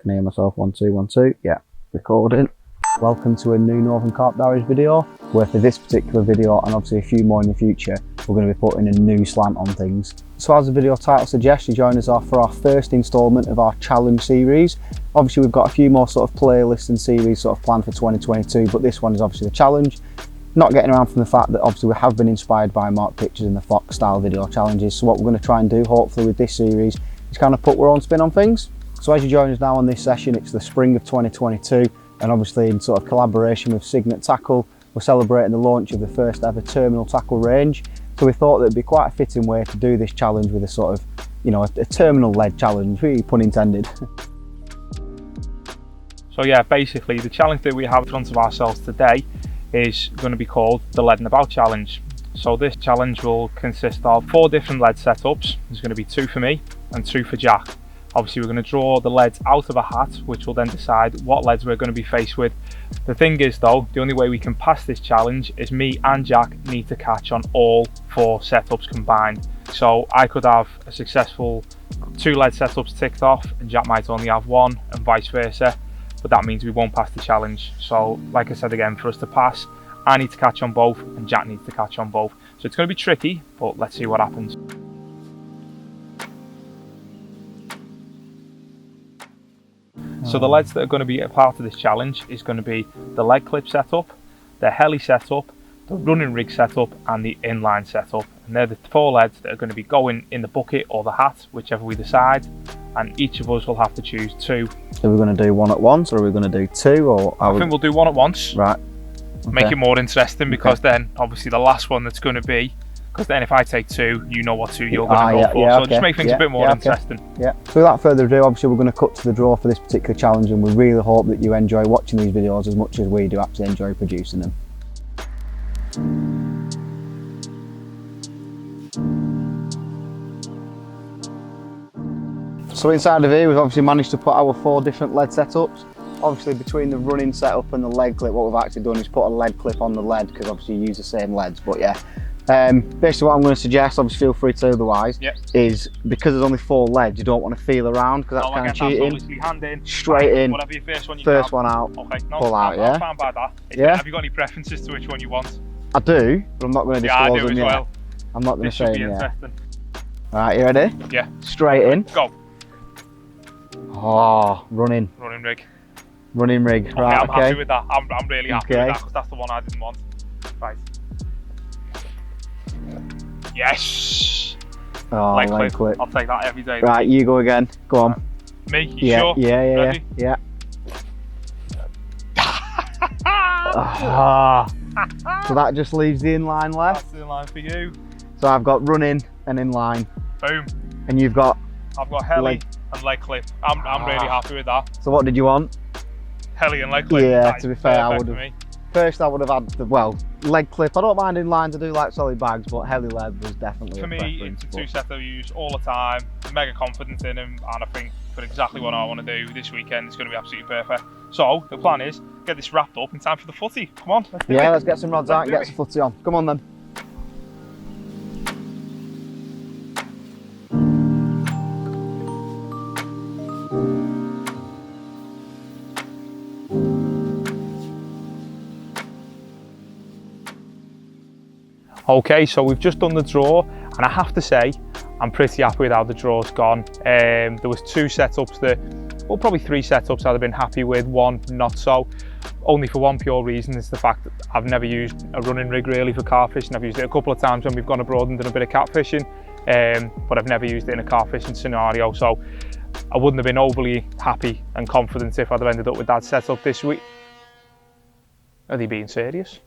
can hear myself. 1 2 1 2. Yeah, recording. Welcome to a new Northern Carp Diaries video, where for this particular video and obviously a few more in the future, we're going to be putting a new slant on things. So as the video title suggests, you join us for our first instalment of our challenge series. Obviously we've got a few more sort of playlists and series sort of planned for 2022, but this one is obviously the challenge. Not getting around from the fact that obviously we have been inspired by Mark Pictures and the Fox style video challenges. So what we're going to try and do, hopefully with this series, is kind of put our own spin on things. So as you join us now on this session, it's the spring of 2022. And obviously in sort of collaboration with Signet Tackle, we're celebrating the launch of the first ever terminal tackle range. So we thought that it'd be quite a fitting way to do this challenge with a sort of, you know, a terminal led challenge, really pun intended. So yeah, basically the challenge that we have in front of ourselves today is going to be called the Lead and About Challenge. So this challenge will consist of 4 different lead setups. There's going to be 2 for me and 2 for Jack. Obviously we're going to draw the leads out of a hat, which will then decide what leads we're going to be faced with. The thing is though, the only way we can pass this challenge is me and Jack need to catch on all 4 setups combined. So I could have a successful 2 lead setups ticked off and Jack might only have 1 and vice versa, but that means we won't pass the challenge. So like I said again, for us to pass, I need to catch on both and Jack needs to catch on both. So it's going to be tricky, but let's see what happens. So the leads that are going to be a part of this challenge is going to be the leg clip setup, the heli setup, the running rig setup and the inline setup. And they're the 4 leads that are going to be going in the bucket or the hat, whichever we decide. And each of us will have to choose 2. So we're going to do 1 at once, or are we going to do 2? Or I think we'll do 1 at once. Right. Okay. Make it more interesting, because then obviously the last one that's going to be, because then if I take 2, you know what 2 you're going to go for. So just make things a bit more interesting. Yeah. So without further ado, obviously we're going to cut to the draw for this particular challenge, and we really hope that you enjoy watching these videos as much as we do actually enjoy producing them. So inside of here we've obviously managed to put our 4 different lead setups. Obviously between the running setup and the leg clip, what we've actually done is put a lead clip on the lead, because obviously you use the same leads, but yeah. Basically what I'm going to suggest, obviously feel free to otherwise, is because there's only 4 leads, you don't want to feel around, because that's kind of cheating. Hand in, straight in, whatever your first one you first one out, okay, no, pull out, yeah? I'm fine by that. Have you got any preferences to which one you want? I do, but I'm not going to disclose I do them as yet. well. I'm not going to say them yet. Interesting. Alright, you ready? Yeah. Straight in. Go. Oh, running. Running rig. Running rig, Okay, right, I'm happy with that. I'm really happy with that, because that's the one I didn't want. Right. Yes! Oh, leg clip. I'll take that every day. Right, you go again. Go on. Me? You sure? Yeah. Ready? Yeah. So that just leaves the inline left. That's the inline for you. So I've got running and inline. Boom. And you've got? I've got heli and leg clip. I'm really happy with that. So what did you want? Heli and leg clip. Yeah, to be fair, I would have. Me. First I would have had the, leg clip. I don't mind inline to do like solid bags, but heli lead was definitely for a me. preference. It's a 2 set I use all the time. Mega confident in them, and I think for exactly what I want to do this weekend, it's going to be absolutely perfect. So the plan is get this wrapped up in time for the footy. Come on, let's do it. Let's get some rods out and get some footy on. Come on then. Okay, so we've just done the draw, and I have to say I'm pretty happy with how the draw's gone. There was 2 setups that, well, probably 3 setups I'd have been happy with, 1 not so. Only for one pure reason, is the fact that I've never used a running rig really for carp fishing. I've used it a couple of times when we've gone abroad and done a bit of cat fishing, but I've never used it in a carp fishing scenario. So I wouldn't have been overly happy and confident if I'd have ended up with that setup this week. Are they being serious?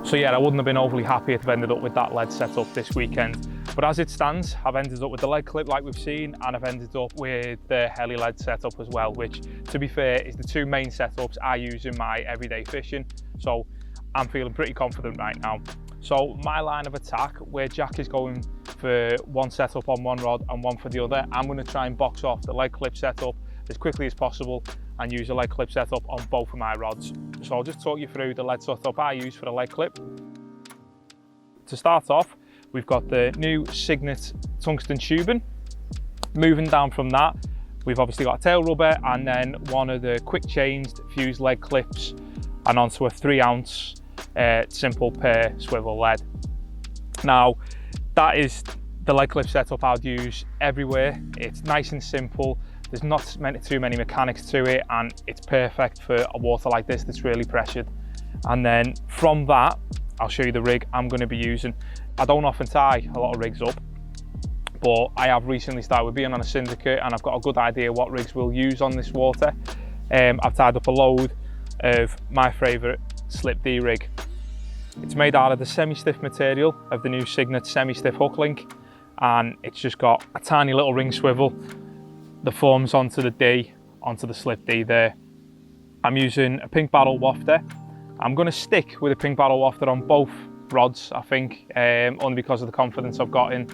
So yeah, I wouldn't have been overly happy if I've ended up with that lead setup this weekend. But as it stands, I've ended up with the leg clip like we've seen, and I've ended up with the heli lead setup as well, which, to be fair, is the 2 main setups I use in my everyday fishing. So I'm feeling pretty confident right now. So my line of attack, where Jack is going for 1 setup on 1 rod and 1 for the other, I'm going to try and box off the leg clip setup as quickly as possible and use a leg clip setup on both of my rods. So I'll just talk you through the lead setup I use for the leg clip. To start off, we've got the new Signet tungsten tubing. Moving down from that, We've obviously got a tail rubber and then one of the quick changed fused lead clips and onto a 3-ounce simple pair swivel lead. Now, that is the lead clip setup I'd use everywhere. It's nice and simple. There's not too many mechanics to it, and it's perfect for a water like this that's really pressured. And then from that, I'll show you the rig I'm going to be using. I don't often tie a lot of rigs up, but I have recently started with being on a syndicate and I've got a good idea what rigs we'll use on this water. I've tied up a load of my favourite slip D rig. It's made out of the semi-stiff material of the new Signet semi-stiff hook link, and it's just got a tiny little ring swivel that forms onto the D, onto the slip D there. I'm using a pink barrel wafter. I'm going to stick with a pink barrel wafter on both rods, I think, only because of the confidence I've got in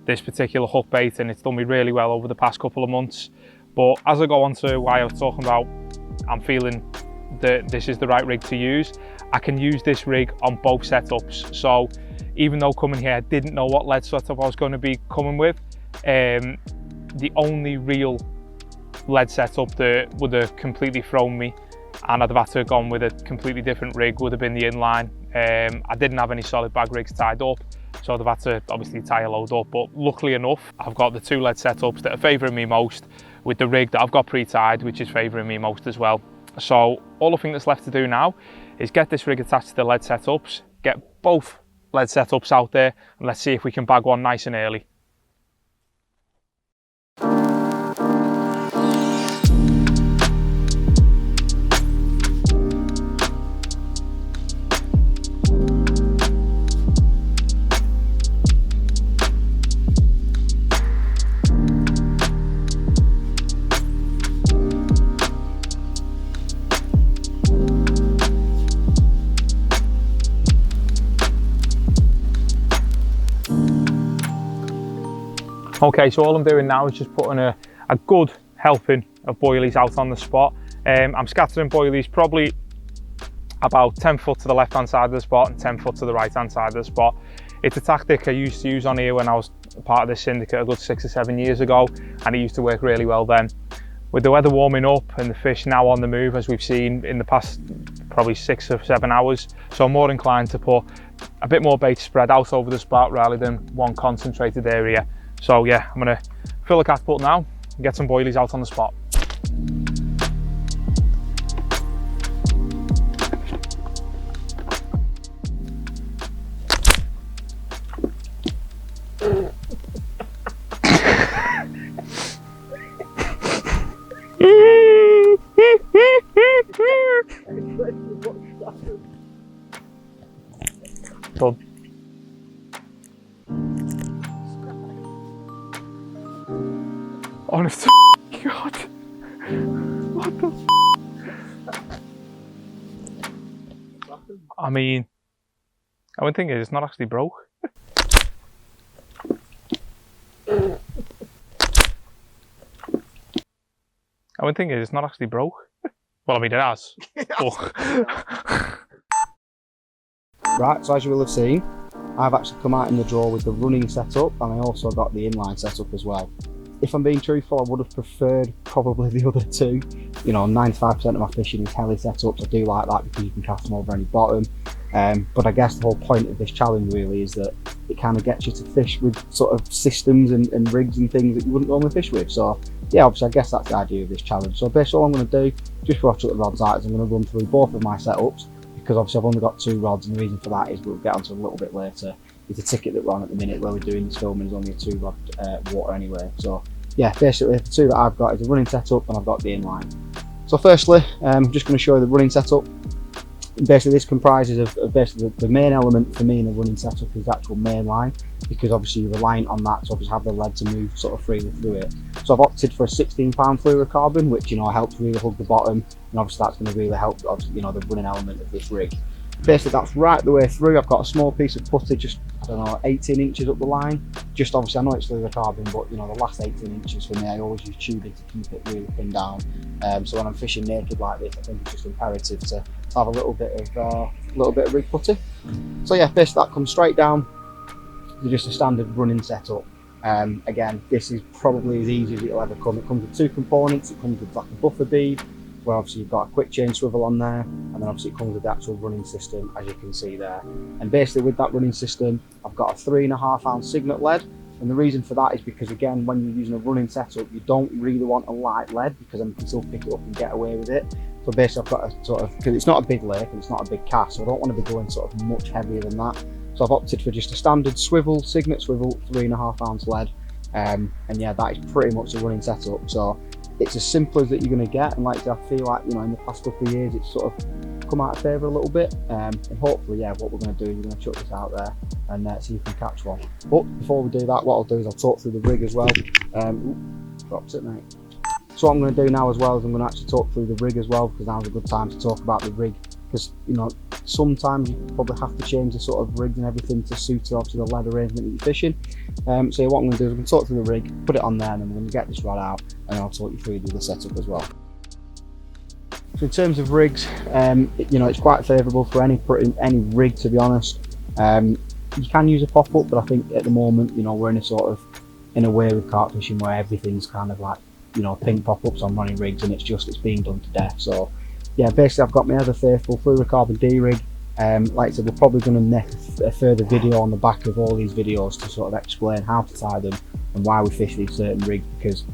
this particular hook bait, and it's done me really well over the past couple of months. But as I go on to why I was talking about, I'm feeling that this is the right rig to use. I can use this rig on both setups. So even though coming here I didn't know what lead setup I was going to be coming with, the only real lead setup that would have completely thrown me and I'd have had to have gone with a completely different rig would have been the inline. I didn't have any solid bag rigs tied up, so I'd have had to obviously tie a load up, but luckily enough I've got the 2 lead setups that are favouring me most, with the rig that I've got pre-tied which is favouring me most as well. So all I think that's left to do now is get this rig attached to the lead setups, get both lead setups out there, and let's see if we can bag one nice and early. Okay, so all I'm doing now is just putting a good helping of boilies out on the spot. I'm scattering boilies probably about 10 foot to the left hand side of the spot and 10 foot to the right hand side of the spot. It's a tactic I used to use on here when I was part of this syndicate a good 6 or 7 years ago, and it used to work really well then. With the weather warming up and the fish now on the move, as we've seen in the past probably 6 or 7 hours, so I'm more inclined to put a bit more bait spread out over the spot rather than one concentrated area. So yeah, I'm going to fill the catapult now and get some boilies out on the spot. Done. Honest to God, what the I mean, I would think it's not actually broke. I would think it's not actually broke. Well, I mean, it has. Right, so as you will have seen, I've actually come out in the draw with the running setup, and I also got the inline setup as well. If I'm being truthful, I would have preferred probably the other two. You know, 95% of my fishing is heli setups. I do like that because you can cast them over any bottom. But I guess the whole point of this challenge really is that it kind of gets you to fish with sort of systems and rigs and things that you wouldn't normally fish with. So yeah, obviously I guess that's the idea of this challenge. So basically all I'm going to do, just before I chuck the rods out, is I'm going to run through both of my setups, because obviously I've only got 2 rods, and the reason for that is we'll get onto a little bit later. It's a ticket that we're on at the minute where we're doing this filming is only a 2 rod water anyway. So yeah, basically the 2 that I've got is a running setup and I've got the inline. So firstly, I'm just going to show you the running setup. Basically this comprises of basically the main element for me in a running setup is the actual main line, because obviously you're reliant on that to obviously have the lead to move sort of freely through it. So I've opted for a 16-pound fluorocarbon, which, you know, helps really hug the bottom, and obviously that's going to really help, obviously, you know, the running element of this rig. Basically that's right the way through. I've got a small piece of putty, just, I don't know, 18 inches up the line. Just obviously I know it's fluorocarbon, but you know, the last 18 inches for me, I always use tubing to keep it really pinned down. So when I'm fishing naked like this, I think it's just imperative to have a little bit of rig putty. So yeah, basically that comes straight down to just a standard running setup. Again, this is probably as easy as it'll ever come. It comes with two components. It comes with like a buffer bead, where obviously you've got a quick change swivel on there, and then obviously it comes with the actual running system, as you can see there. And basically with that running system, I've got a 3.5 ounce signet lead. And the reason for that is because, again, when you're using a running setup, you don't really want a light lead, because then you can still pick it up and get away with it. So basically I've got a sort of, because it's not a big lake and it's not a big cast, so I don't want to be going sort of much heavier than that. So I've opted for just a standard swivel, signet swivel, 3.5 ounce lead. And yeah, that is pretty much a running setup. So it's as simple as that you're going to get, and like I feel like, you know, in the past couple of years it's sort of come out of favour a little bit, and hopefully, yeah, what we're going to do is we're going to chuck this out there and see if we can catch one. But before we do that, what I'll do is I'll talk through the rig as well. Dropped it, mate. So what I'm going to do now as well is I'm going to actually talk through the rig as well, because now's a good time to talk about the rig, because, you know, sometimes you probably have to change the sort of rigs and everything to suit obviously the lead arrangement that you're fishing. So what I'm going to do is I'm going to talk through the rig, put it on there, and then we're going to get this rod out, and I'll talk you through the setup as well. So in terms of rigs, you know, it's quite favourable for any rig, to be honest. You can use a pop-up, but I think at the moment, you know, we're in a way with carp fishing where everything's kind of like, you know, pink pop-ups on running rigs, and it's being done to death. So yeah, basically I've got my ever faithful fluorocarbon D-rig. Like I said, we're probably going to make a further video on the back of all these videos to sort of explain how to tie them and why we fish these certain rigs, because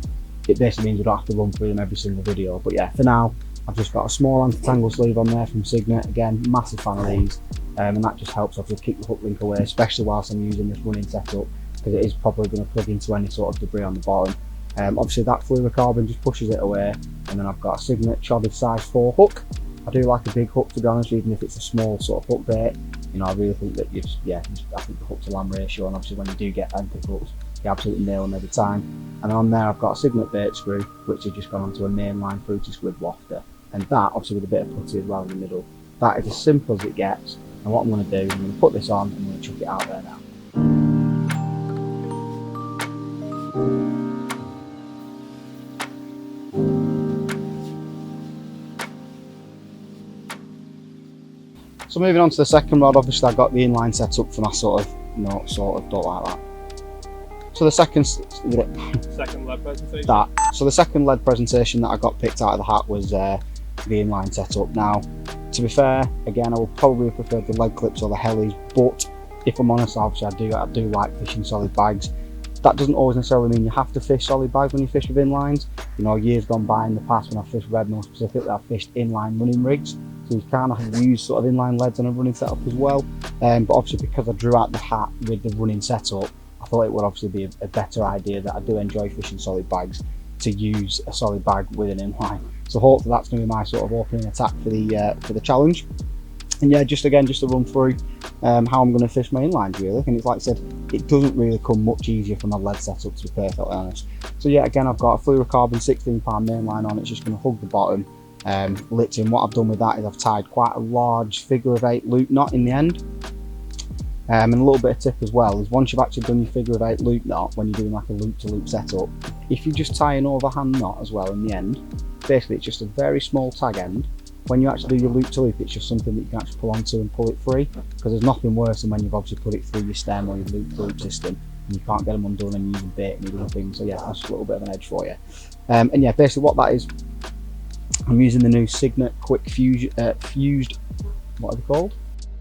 it basically means we don't have to run through them every single video. But yeah, for now, I've just got a small anti-tangle sleeve on there from Signet. Again, massive fan of these, and that just helps obviously keep the hook link away, especially whilst I'm using this running setup, because it is probably going to plug into any sort of debris on the bottom. Obviously that fluorocarbon just pushes it away, and then I've got a Signet chodded size 4 hook. I do like a big hook, to be honest, even if it's a small sort of hook bait. You know, I really think that I think the hook to lamb ratio, and obviously when you do get end hooks, you absolutely nail them every time. And on there I've got a Signet bait screw, which has just gone onto a mainline fruity squid wafter, and that obviously with a bit of putty as well in the middle. That is as simple as it gets. And what I'm going to do is I'm going to put this on and I'm going to chuck it out there now. So moving on to the second rod, obviously I got the inline set up for my don't like that. So the second lead presentation. So the second lead presentation that I got picked out of the hat was the inline setup. Now, to be fair, again, I would probably have preferred the lead clips or the helis, but if I'm honest, obviously I do like fishing solid bags. That doesn't always necessarily mean you have to fish solid bags when you fish with inlines. You know, years gone by in the past when I've fished red more specifically, I've fished inline running rigs, so you kind of have to use sort of inline leads on a running setup as well. But obviously because I drew out the hat with the running setup, I thought it would obviously be a better idea that I do enjoy fishing solid bags to use a solid bag with an inline. So hopefully that's going to be my sort of opening attack for the challenge. And yeah, just to run through how I'm going to fish my inlines really. And it's like I said, it doesn't really come much easier from my lead setup, to be perfectly honest. So yeah, again, I've got a fluorocarbon 16-pound mainline on. It's just going to hug the bottom. Literally, what I've done with that is I've tied quite a large figure of 8 loop knot in the end. And a little bit of tip as well is once you've actually done your figure of 8 loop knot, when you're doing like a loop to loop setup, if you just tie an overhand knot as well in the end, basically it's just a very small tag end. When you actually do your loop to loop, it's just something that you can actually pull onto and pull it free, because there's nothing worse than when you've obviously put it through your stem or your loop to loop system and you can't get them undone and using bait and other things. So yeah, that's just a little bit of an edge for you. And yeah, basically what that is, I'm using the new Signet Quick Fused, what are they called?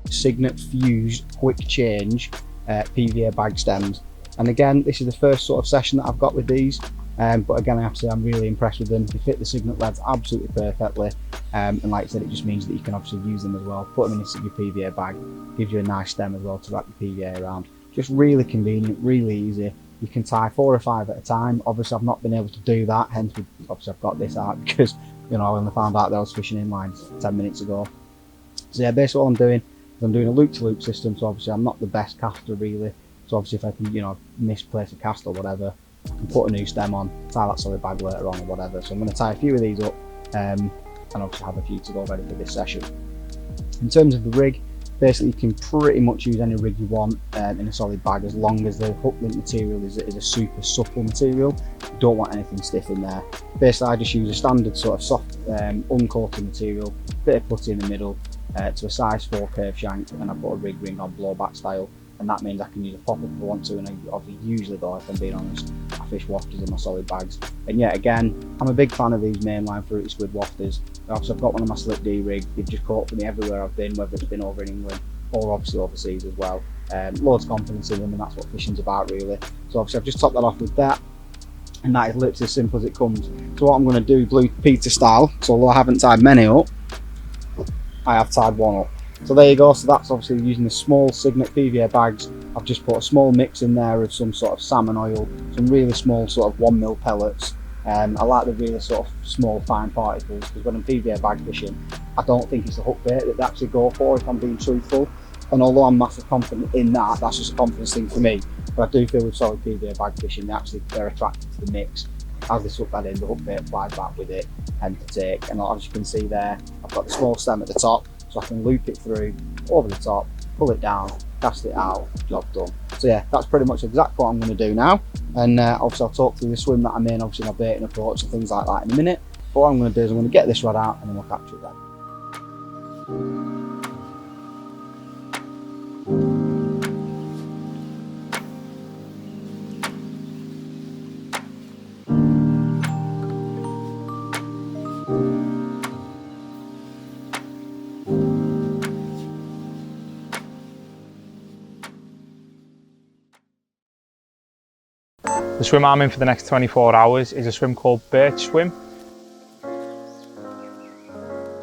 Signet Fused Quick Change PVA bag stems. And again, this is the first sort of session that I've got with these, but again, I have to say I'm really impressed with them. They fit the Signet leads absolutely perfectly, and like I said, it just means that you can obviously use them as well, put them in your PVA bag, gives you a nice stem as well to wrap your PVA around. Just really convenient, really easy. You can tie 4 or 5 at a time. Obviously I've not been able to do that, hence obviously I've got this out, because you know, I only found out that I was fishing inlines 10 minutes ago. So yeah, basically what I'm doing is I'm doing a loop to loop system. So obviously I'm not the best caster really, so obviously if I can, you know, misplace a cast or whatever, I can put a new stem on, tie that solid bag later on or whatever. So I'm going to tie a few of these up, and obviously have a few to go ready for this session. In terms of the rig, basically you can pretty much use any rig you want in a solid bag, as long as the hook link material is a super supple material. You don't want anything stiff in there. Basically I just use a standard sort of soft uncoated material, bit of putty in the middle, to a size 4 curve shank, and I put a rig ring on blowback style. and that means I can use a pop-up if I want to, and I obviously usually, though, if I'm being honest, I fish wafters in my solid bags. And yet again, I'm a big fan of these mainline fruity squid wafters. Obviously I've got one on my slip D rig, they've just caught for me everywhere I've been, whether it's been over in England or obviously overseas as well. Loads of confidence in them, and that's what fishing's about really. So obviously I've just topped that off with that, and that is literally as simple as it comes. So what I'm going to do, Blue Peter style, so although I haven't tied many up, I have tied one up. So there you go. So that's obviously using the small Signet PVA bags. I've just put a small mix in there of some sort of salmon oil, some really small sort of 1 mil pellets. I like the really sort of small fine particles, because when I'm PVA bag fishing, I don't think it's the hook bait that they actually go for, if I'm being truthful. And although I'm massive confident in that, that's just a confidence thing for me. But I do feel with solid PVA bag fishing, they're attracted to the mix. As they suck that in, the hook bait flies back with it and to take. And as you can see there, I've got the small stem at the top, so I can loop it through over the top, pull it down, cast it out, job done. So yeah, that's pretty much exactly what I'm going to do now. And obviously I'll talk through the swim that I'm in, obviously my baiting approach and things like that in a minute. But what I'm going to do is I'm going to get this rod out and then we'll capture it then. The swim I'm in for the next 24 hours is a swim called Birch Swim.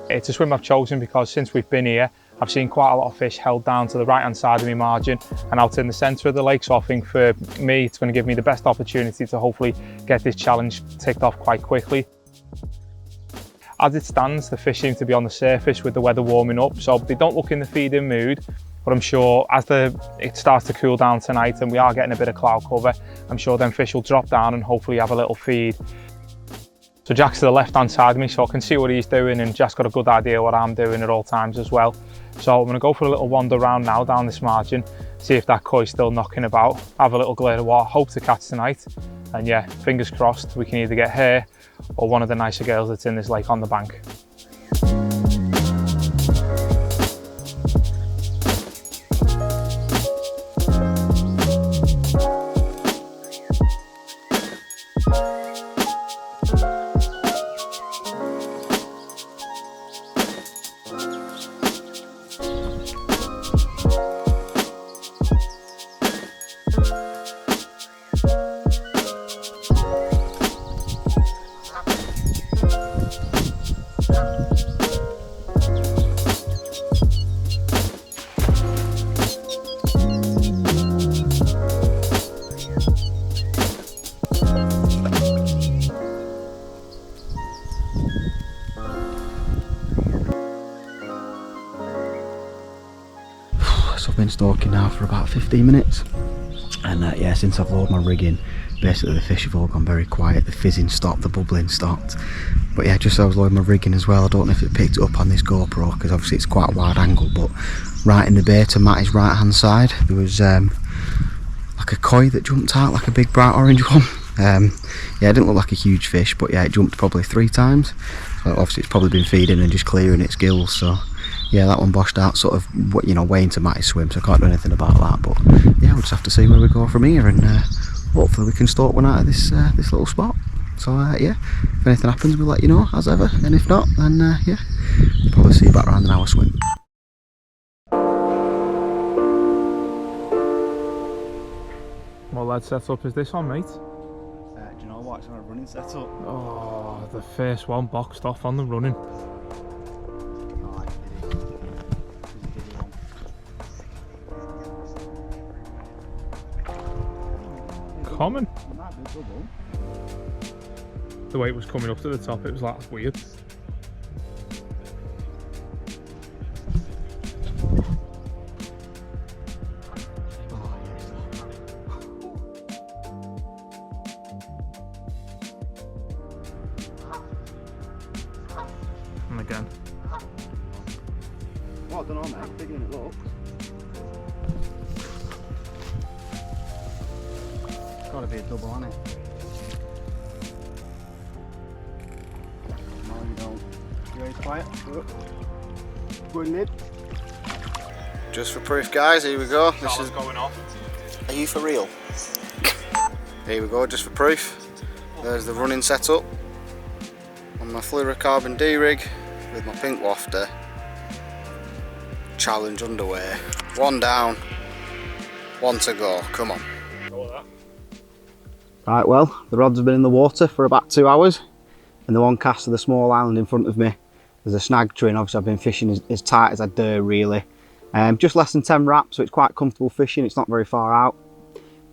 It's a swim I've chosen because since we've been here, I've seen quite a lot of fish held down to the right hand side of my margin and out in the centre of the lake, so I think for me it's going to give me the best opportunity to hopefully get this challenge ticked off quite quickly. As it stands, the fish seem to be on the surface with the weather warming up, so they don't look in the feeding mood. But I'm sure as it starts to cool down tonight and we are getting a bit of cloud cover, I'm sure them fish will drop down and hopefully have a little feed. So Jack's to the left hand side of me, so I can see what he's doing, and Jack's got a good idea what I'm doing at all times as well. So I'm going to go for a little wander around now down this margin, see if that koi's still knocking about, have a little glare of what I hope to catch tonight. And yeah, fingers crossed we can either get her or one of the nicer girls that's in this lake on the bank. So I've been stalking now for about 15 minutes, and yeah, since I've lowered my rig in, basically the fish have all gone very quiet. The fizzing stopped, the bubbling stopped. But yeah, just as I was lowering my rig in as well, I don't know if it picked it up on this GoPro because obviously it's quite a wide angle, but right in the bay to Matty's right hand side there was like a koi that jumped out, like a big bright orange one. Yeah, it didn't look like a huge fish, but yeah, it jumped probably 3 times. So obviously it's probably been feeding and just clearing its gills. So yeah, that one boshed out sort of, you know, way into Matty's swim, so I can't do anything about that. But yeah, we'll just have to see where we go from here, and hopefully we can stalk one out of this this little spot. So yeah, if anything happens we'll let you know as ever, and if not, then yeah, we'll probably see you back around an hour swim. What lead setup is this on, mate? Do you know what, it's on a running setup. Oh, the first one boxed off on the running. Common. The way it was coming up to the top, it was like weird. And again. Well, I don't know, mate, bigger than it looks. Gotta be a double, hasn't it? No, you don't. You ready to fire? Good lid. Just for proof, guys, here we go. This is going off. Are you for real? Here we go, just for proof. There's the running setup on my fluorocarbon D-rig with my pink wafter. Challenge underway. One down, one to go. Come on. Right, well, the rods have been in the water for about 2 hours, and the one cast of the small island in front of me, there's a snag tree, and obviously I've been fishing as tight as I dare, really. Just less than 10 wraps, so it's quite comfortable fishing. It's not very far out,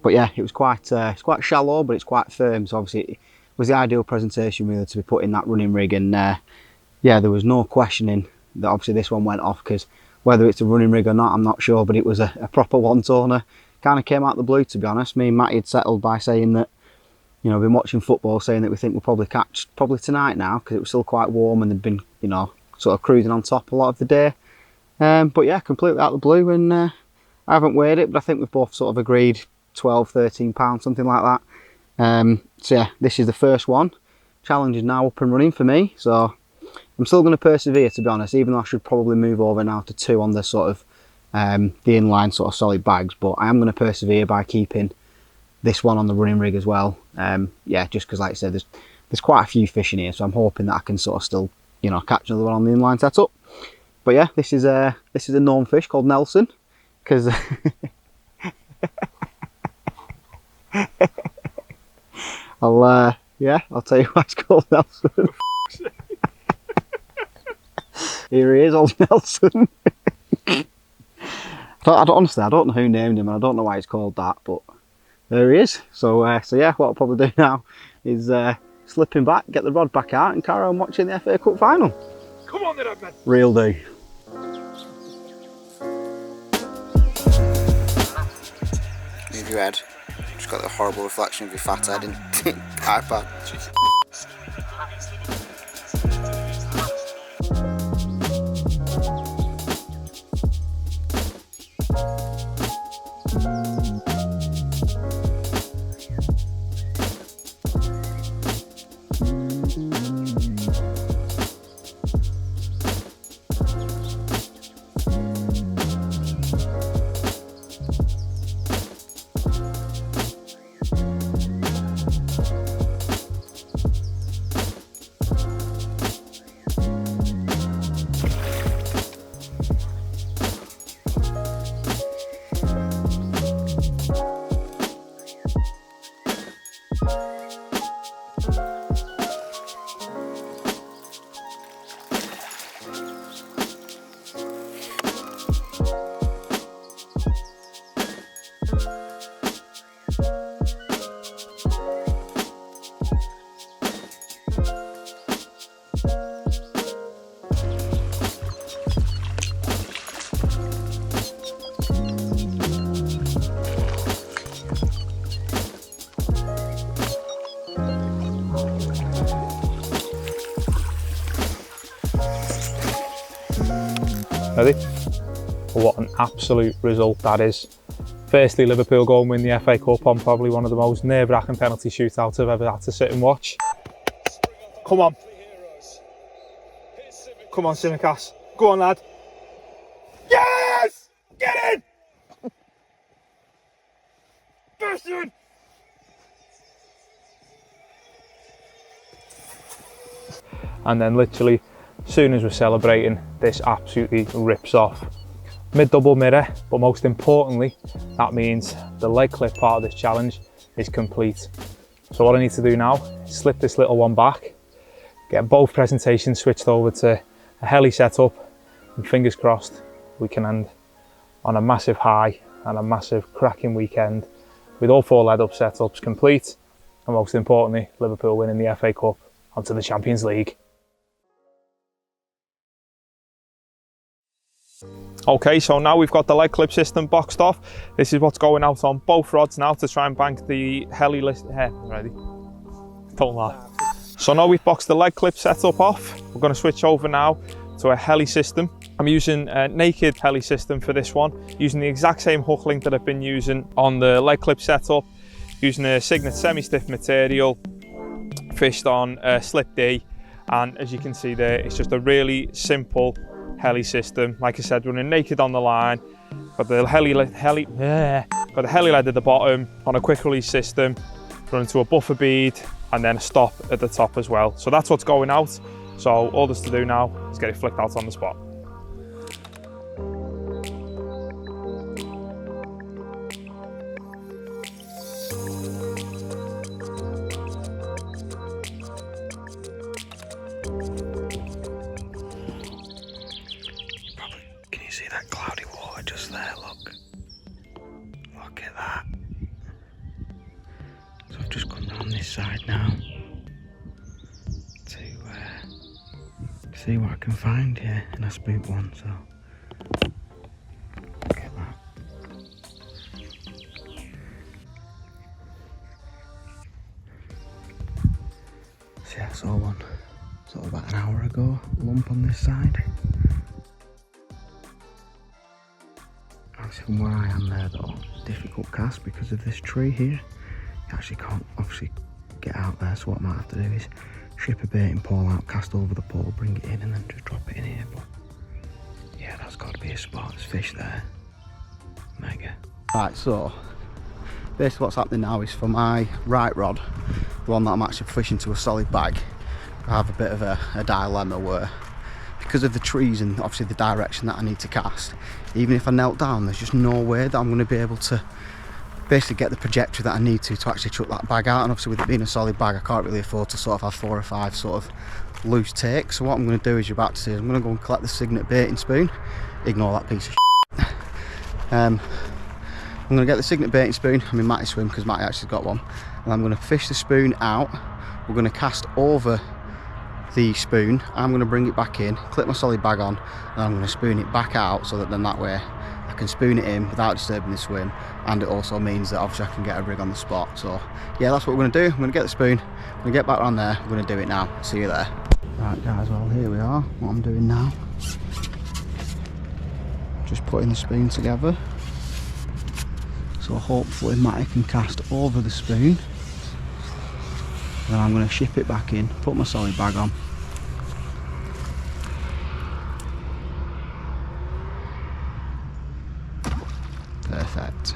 but yeah, it was it's quite shallow, but it's quite firm. So obviously it was the ideal presentation really to be put in that running rig, and yeah, there was no questioning that obviously this one went off, because whether it's a running rig or not, I'm not sure, but it was a proper one-toner. Kind of came out of the blue, to be honest. Me and Matty had settled by saying that, you know, we've been watching football, saying that we think we'll probably catch tonight now, because it was still quite warm and they'd been, you know, sort of cruising on top a lot of the day. But yeah, completely out of the blue, and I haven't weighed it, but I think we've both sort of agreed 12, 13 pounds, something like that. So yeah, this is the first one. Challenge is now up and running for me, so I'm still going to persevere, to be honest, even though I should probably move over now to 2 on the sort of the inline sort of solid bags, but I am going to persevere by keeping this one on the running rig as well. Yeah, just because, like I said, there's quite a few fish in here, so I'm hoping that I can sort of still, you know, catch another one on the inline setup. But yeah, this is a known fish called Nelson, because I'll tell you why it's called Nelson. Here he is, old Nelson. Honestly, I don't know who named him, and I don't know why it's called that, but there he is. So yeah, what I'll probably do now is slip him back, get the rod back out, and carry on watching the FA Cup final. Come on then, man. Real do. Move your head. Just got the horrible reflection of your fat head in iPad. Ready? What an absolute result that is. Firstly, Liverpool go and win the FA Cup on probably one of the most nerve-wracking penalty shootouts I've ever had to sit and watch. Come on. Come on, Simicas. Go on, lad. Yes! Get in! Bastard! And then literally, as soon as we're celebrating, this absolutely rips off. Mid-double mirror, but most importantly, that means the leg clip part of this challenge is complete. So what I need to do now is slip this little one back, get both presentations switched over to a heli setup, and fingers crossed we can end on a massive high and a massive cracking weekend with all 4 lead up setups complete, and most importantly, Liverpool winning the FA Cup onto the Champions League. Okay, so now we've got the leg clip system boxed off. This is what's going out on both rods now to try and bank the heli list. Ready? Don't laugh. So now we've boxed the leg clip setup off. We're going to switch over now to a heli system. I'm using a naked heli system for this one, using the exact same hook link that I've been using on the leg clip setup, using a Signet semi-stiff material, fished on slip D, and as you can see there, it's just a really simple heli system. Like I said, running naked on the line, Got the heli led at the bottom on a quick release system, run into a buffer bead and then a stop at the top as well. So that's what's going out. So all there's to do now is get it flicked out on the spot. Can you see that cloudy water just there? Look. Look at that. So I've just come round this side now to see what I can find here, and I spooked one, so look at that. See, I saw one sort of about an hour ago, lump on this side. From where I am there though, difficult cast because of this tree here. You actually can't obviously get out there, so what I might have to do is ship a baiting pole out, cast over the pole, bring it in and then just drop it in here. But yeah, that's got to be a spot. There's fish there. Mega. Right, so basically what's happening now is for my right rod, the one that I'm actually fishing to a solid bag, I have a bit of a dilemma where, because of the trees and obviously the direction that I need to cast, even if I knelt down, there's just no way that I'm going to be able to basically get the trajectory that I need to actually chuck that bag out. And obviously with it being a solid bag, I can't really afford to sort of have 4 or 5 sort of loose takes. So what I'm going to do is, you're about to see, I'm going to go and collect the Signet baiting spoon. Ignore that piece of shit. I'm going to get the Signet baiting spoon. I'm in Matty's swim because Matty actually got one. And I'm going to fish the spoon out. We're going to cast over the spoon. I'm going to bring it back in, clip my solid bag on, and I'm going to spoon it back out, so that then that way I can spoon it in without disturbing the swim, and it also means that obviously I can get a rig on the spot. So yeah, that's what we're going to do. I'm going to get the spoon, I'm going to get back around there, we're going to do it now. See you there. Right guys, well here we are. What I'm doing now, just putting the spoon together, so hopefully Matty can cast over the spoon. Then I'm going to ship it back in, put my solid bag on. Perfect.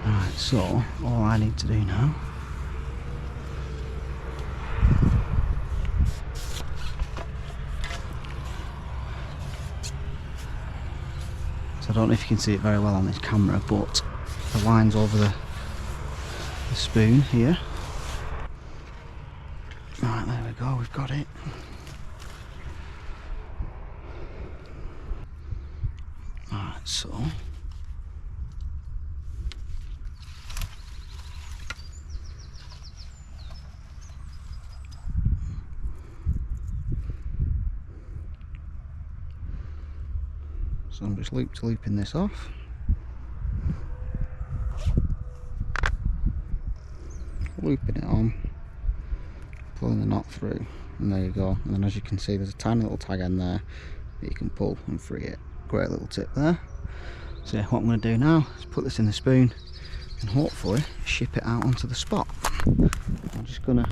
Right, so all I need to do now so I don't know if you can see it very well on this camera, but the line's over the spoon here. Right, there we go, we've got it. Right, so I'm just looping this off. Looping it on. Pulling the knot through, and there you go. And then as you can see, there's a tiny little tag end there that you can pull and free it. Great little tip there. So yeah, what I'm going to do now is put this in the spoon and hopefully ship it out onto the spot. I'm just going to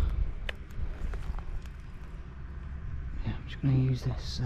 use this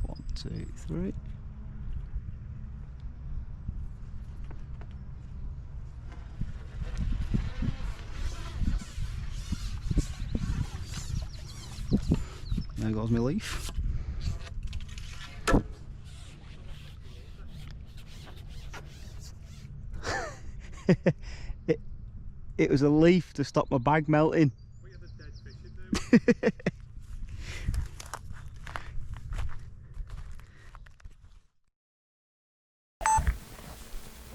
One, two, three. There goes my leaf. It was a leaf to stop my bag melting.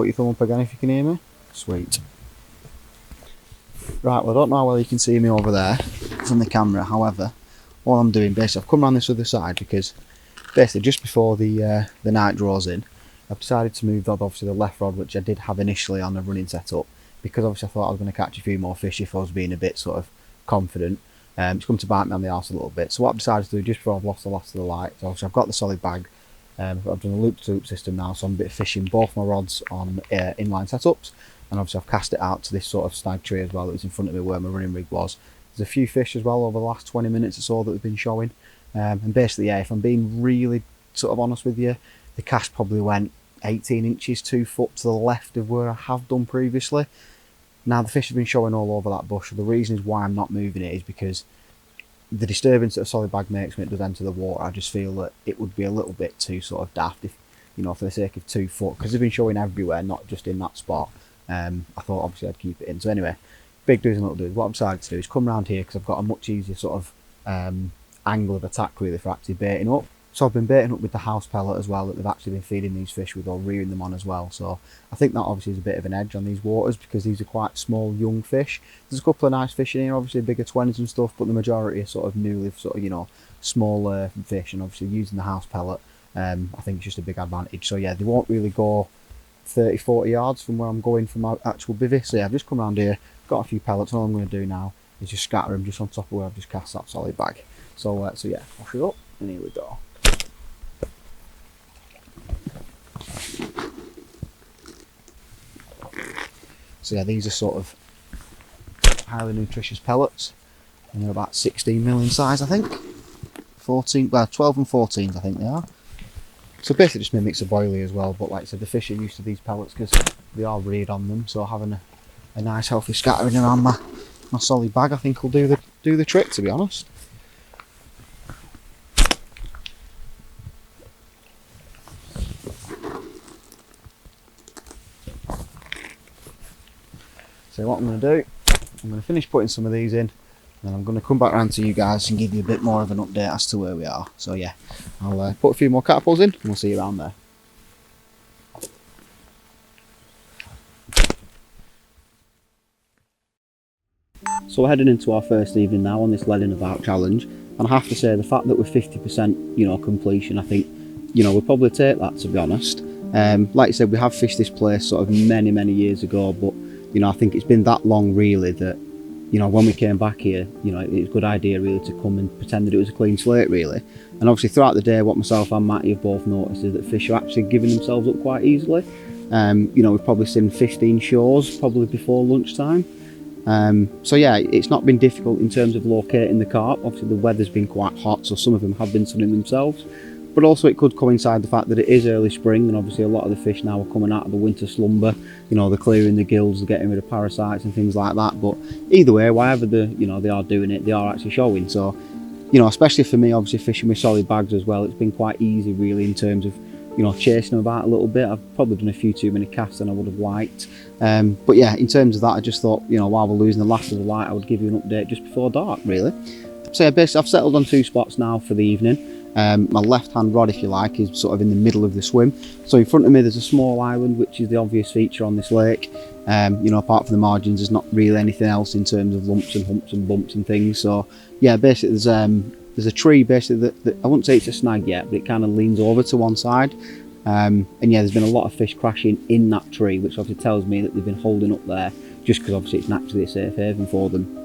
put your thumb up again if you can hear me. Sweet. Right, well I don't know how well you can see me over there from the camera, however, all I'm doing basically, I've come around this other side because basically just before the night draws in, I've decided to move obviously the left rod, which I did have initially on the running setup, because obviously I thought I was going to catch a few more fish if I was being a bit sort of confident. It's come to bite me on the arse a little bit. So what I've decided to do just before I've lost the last of the light, so obviously I've got the solid bag, I've done a loop-to-loop system now, so I'm a bit fishing both my rods on inline setups, and obviously I've cast it out to this sort of snag tree as well that was in front of me where my running rig was. There's a few fish as well over the last 20 minutes or so that have been showing, and basically, yeah, if I'm being really sort of honest with you, the cast probably went 18 inches, 2 foot to the left of where I have done previously. Now the fish have been showing all over that bush, so the reason is why I'm not moving it is because the disturbance that a solid bag makes when it does enter the water, I just feel that it would be a little bit too sort of daft if, you know, for the sake of 2 foot, because they've been showing everywhere, not just in that spot. I thought obviously I'd keep it in. So anyway, big do's and little do's. What I've decided to do is come around here because I've got a much easier sort of angle of attack really for actually baiting up. So I've been baiting up with the house pellet as well that they've actually been feeding these fish with, or rearing them on as well. So I think that obviously is a bit of an edge on these waters because these are quite small young fish. There's a couple of nice fish in here, obviously bigger 20s and stuff, but the majority are sort of newly sort of, you know, smaller fish, and obviously using the house pellet I think it's just a big advantage. So yeah, they won't really go 30-40 yards from where I'm going from my actual bivvy. So yeah, I've just come around here, got a few pellets, and all I'm going to do now is just scatter them just on top of where I've just cast that solid bag. So so yeah, wash it up, and here we go. So yeah, these are sort of highly nutritious pellets, and they're about 16mm in size, I think. 14, well 12 and 14s I think they are. So basically just mimics a boilie as well, but like I said, the fish are used to these pellets because they are reared on them, so having a nice healthy scattering around my solid bag I think will do the trick, to be honest. So what I'm going to do, I'm going to finish putting some of these in, and then I'm going to come back around to you guys and give you a bit more of an update as to where we are. So yeah, I'll put a few more catapults in and we'll see you around there. So we're heading into our first evening now on this lead in about challenge, and I have to say the fact that we're 50%, you know, completion, I think, you know, we'll probably take that, to be honest. Like you said, we have fished this place sort of many years ago, but you know, I think it's been that long really that, you know, when we came back here, you know, it was a good idea really to come and pretend that it was a clean slate really. And obviously throughout the day, what myself and Matty have both noticed is that fish are actually giving themselves up quite easily. You know, we've probably seen 15 shows probably before lunchtime. So yeah, it's not been difficult in terms of locating the carp. Obviously the weather's been quite hot, so some of them have been sunning themselves. But also it could coincide the fact that it is early spring, and obviously a lot of the fish now are coming out of the winter slumber. You know, they're clearing the gills, they're getting rid of parasites and things like that. But either way, whatever you know, they are doing it, they are actually showing. So, you know, especially for me, obviously fishing with solid bags as well, it's been quite easy really in terms of, you know, chasing them about a little bit. I've probably done a few too many casts than I would have liked. But yeah, in terms of that, I just thought, you know, while we're losing the last of the light, I would give you an update just before dark really. So yeah, basically I've settled on 2 spots now for the evening. My left hand rod, if you like, is sort of in the middle of the swim. So in front of me there's a small island, which is the obvious feature on this lake. You know, apart from the margins, there's not really anything else in terms of lumps and humps and bumps and things. So yeah, basically there's a tree basically that I wouldn't say it's a snag yet, but it kind of leans over to one side. And yeah, there's been a lot of fish crashing in that tree, which obviously tells me that they've been holding up there just because obviously it's naturally a safe haven for them.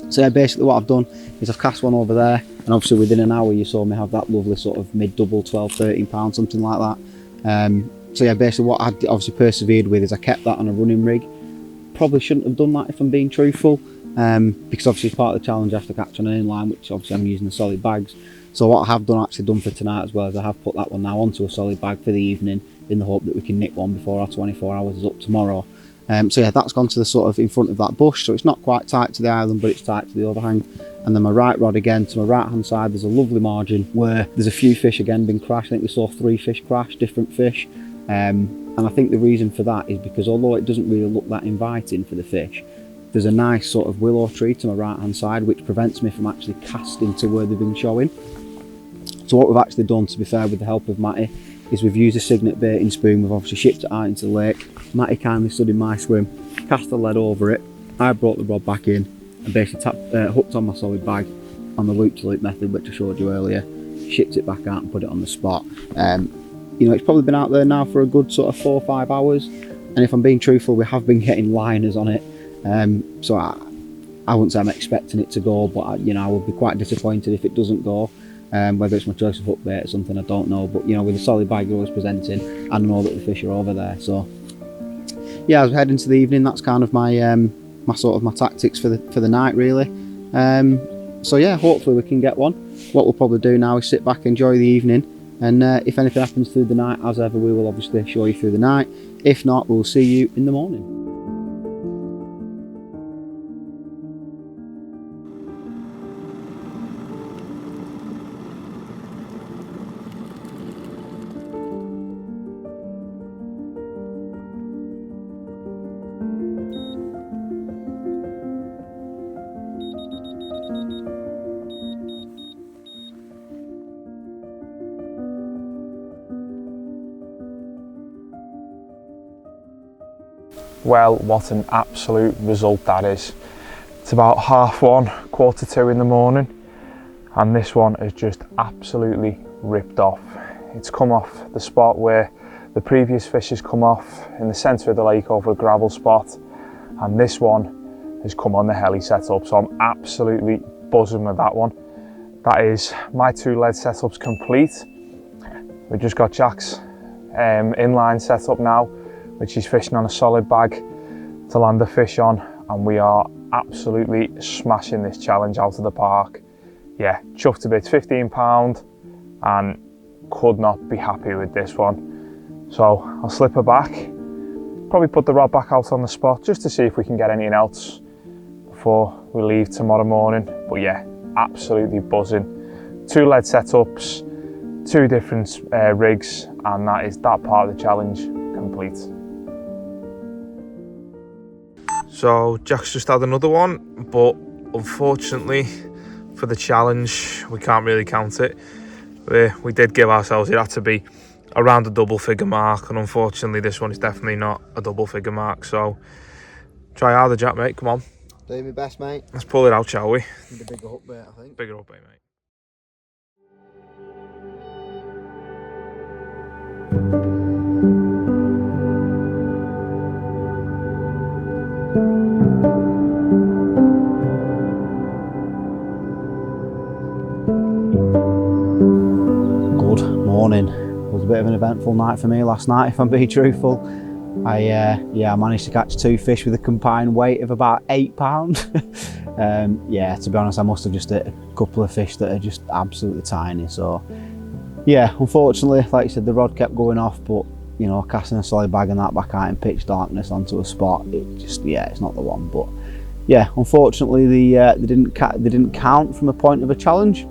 So yeah, basically what I've done is I've cast one over there, and obviously within an hour you saw me have that lovely sort of mid-double, 12-13 pound, something like that. So yeah, basically what I obviously persevered with is I kept that on a running rig. Probably shouldn't have done that if I'm being truthful, because obviously it's part of the challenge I have to catch on an inline, which obviously I'm using the solid bags. So what I have actually done for tonight as well is I have put that one now onto a solid bag for the evening, in the hope that we can nick one before our 24 hours is up tomorrow. So yeah, that's gone to the sort of in front of that bush, so it's not quite tight to the island, but it's tight to the overhang. And then my right rod again, to my right hand side, there's a lovely margin where there's a few fish again been crashed. I think we saw 3 fish crash, different fish. And I think the reason for that is because although it doesn't really look that inviting for the fish, there's a nice sort of willow tree to my right hand side which prevents me from actually casting to where they've been showing. So what we've actually done, to be fair, with the help of Matty, is we've used a Signet baiting spoon. We've obviously shipped it out into the lake. Matty kindly stood in my swim, cast the lead over it. I brought the rod back in and basically hooked on my solid bag on the loop-to-loop method, which I showed you earlier. Shipped it back out and put it on the spot. You know, it's probably been out there now for a good sort of 4 or 5 hours, and if I'm being truthful, we have been getting liners on it. So I wouldn't say I'm expecting it to go, but you know, I would be quite disappointed if it doesn't go. Whether it's my choice of hook bait or something, I don't know. But you know, with a solid bag you're always presenting, I know that the fish are over there. So yeah, as we head into the evening, that's kind of my my tactics for the night, really. So yeah, hopefully we can get one. What we'll probably do now is sit back, enjoy the evening, and if anything happens through the night, as ever, we will obviously show you through the night. If not, we'll see you in the morning. Well, what an absolute result that is. It's about 1:30, 1:45 in the morning, and this one is just absolutely ripped off. It's come off the spot where the previous fish has come off in the centre of the lake over a gravel spot, and this one has come on the heli setup, so I'm absolutely buzzing with that one. That is my 2 lead setups complete. We've just got Jack's inline setup now, which is fishing on a solid bag to land the fish on, and we are absolutely smashing this challenge out of the park. Yeah, chuffed a bit, £15, and could not be happy with this one. So I'll slip her back, probably put the rod back out on the spot just to see if we can get anything else before we leave tomorrow morning. But yeah, absolutely buzzing. 2 lead setups, 2 different rigs, and that is that part of the challenge complete. So Jack's just had another one, but unfortunately for the challenge, we can't really count it. We did give ourselves, it had to be around a double figure mark, and unfortunately this one is definitely not a double figure mark. So try harder, Jack, mate, come on. Doing my best, mate. Let's pull it out, shall we? Need a bigger hook bait, I think. Bigger hook bait, mate. Good morning. It was a bit of an eventful night for me last night, if I'm being truthful. I managed to catch 2 fish with a combined weight of about £8. Yeah, to be honest, I must have just hit a couple of fish that are just absolutely tiny. So yeah, unfortunately, like you said, the rod kept going off, but you know, casting a solid bag and that back out in pitch darkness onto a spot, it just, yeah, it's not the one. But yeah, unfortunately, they didn't count from a point of a challenge.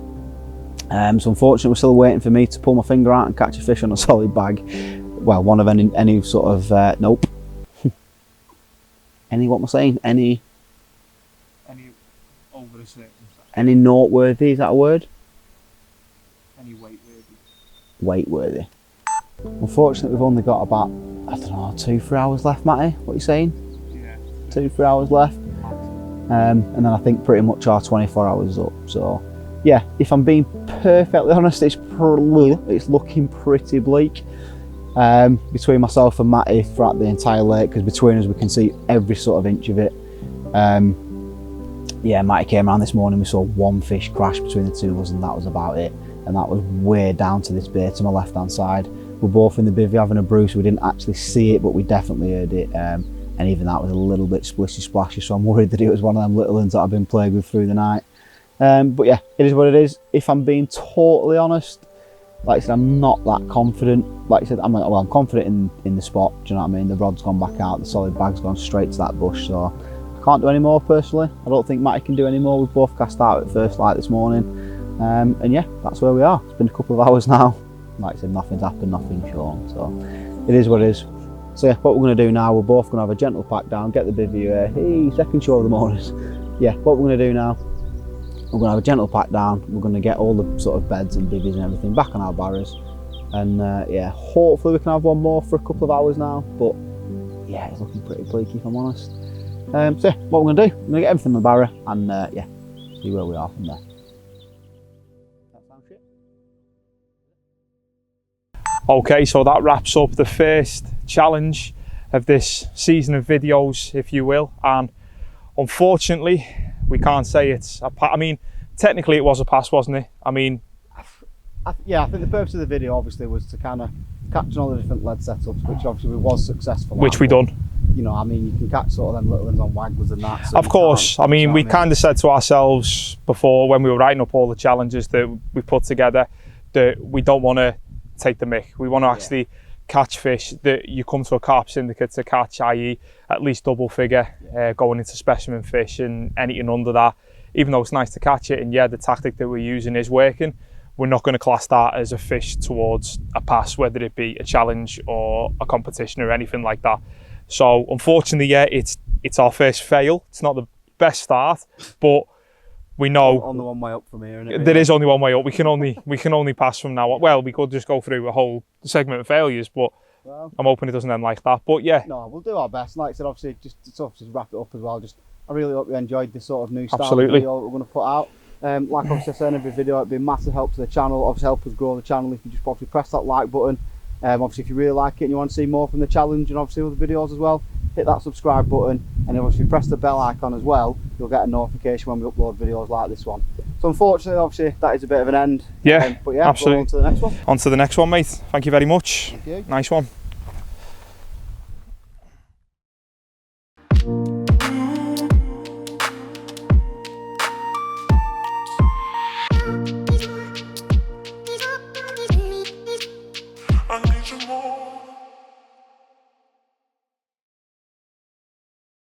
So unfortunately, we're still waiting for me to pull my finger out and catch a fish on a solid bag. Well, one of any sort of nope. Any, what am I saying? Any over a certain size. Any noteworthy, is that a word? Any weight worthy. Weight worthy. Unfortunately, we've only got about, I don't know, 2-3 hours left, Matty. What are you saying? Yeah. 2-3 hours left. And then I think pretty much our 24 hours is up. So yeah, if I'm being perfectly honest, it's looking pretty bleak. Between myself and Matty throughout the entire lake, because between us we can see every sort of inch of it. Yeah, Matty came around this morning, we saw 1 fish crash between the 2 of us, and that was about it. And that was way down to this bay to my left hand side. We're both in the bivvy having a brew, so we didn't actually see it, but we definitely heard it. And even that was a little bit splishy splashy, so I'm worried that it was one of them little ones that I've been plagued with through the night. But yeah, it is what it is. If I'm being totally honest, like I said, I'm not that confident. Like I said, I'm confident in the spot, do you know what I mean? The rod's gone back out, the solid bag's gone straight to that bush, so I can't do any more personally. I don't think Matty can do any more. We've both cast out at first light this morning. And yeah, that's where we are. It's been a couple of hours now. Like I said, nothing's happened, nothing's shown, so it is what it is. So yeah, what we're going to do now, we're both going to have a gentle pack down, get the bivvy, hey, second show of the morning. Yeah, what we're going to do now, we're going to have a gentle pack down, we're going to get all the sort of beds and bivvies and everything back on our barrows, And yeah, hopefully we can have one more for a couple of hours now, but yeah, it's looking pretty bleak if I'm honest. So yeah, what we're going to do, I'm going to get everything in the barrow and yeah, see where we are from there. That sounds shit. Okay, so that wraps up the first challenge of this season of videos, if you will, and unfortunately we can't say it's a pass. I mean, technically it was a pass, wasn't it? I mean, yeah, I think the purpose of the video obviously was to kind of catch all the different lead setups, which obviously was successful. Which we done. You know, I mean, you can catch sort of them little ones on wagglers and that. So of course, I mean, we kind of said to ourselves before when we were writing up all the challenges that we put together that we don't want to take the mick. We want to actually catch fish that you come to a carp syndicate to catch, i.e. at least double figure, going into specimen fish and anything under that. Even though it's nice to catch it, and yeah, the tactic that we're using is working, we're not going to class that as a fish towards a pass, whether it be a challenge or a competition or anything like that. So unfortunately, yeah, it's our first fail. It's not the best start, but we know on the one way up from here, isn't it? There is only one way up. We can only pass from now on. Well, we could just go through a whole segment of failures, but I'm hoping it doesn't end like that. But yeah, no, we'll do our best. Like I said, obviously, just to wrap it up as well. I really hope you enjoyed this sort of new style video that we're going to put out. Like obviously I said in every video, it'd be a massive help to the channel. Obviously help us grow the channel if you just obviously press that like button. Obviously if you really like it and you want to see more from the challenge and obviously other videos as well, hit that subscribe button, and obviously press the bell icon as well. You'll get a notification when we upload videos like this one. So unfortunately, obviously that is a bit of an end. Yeah, but yeah, absolutely. on to the next one. On to the next one, mate. Thank you very much. Thank you. Nice one.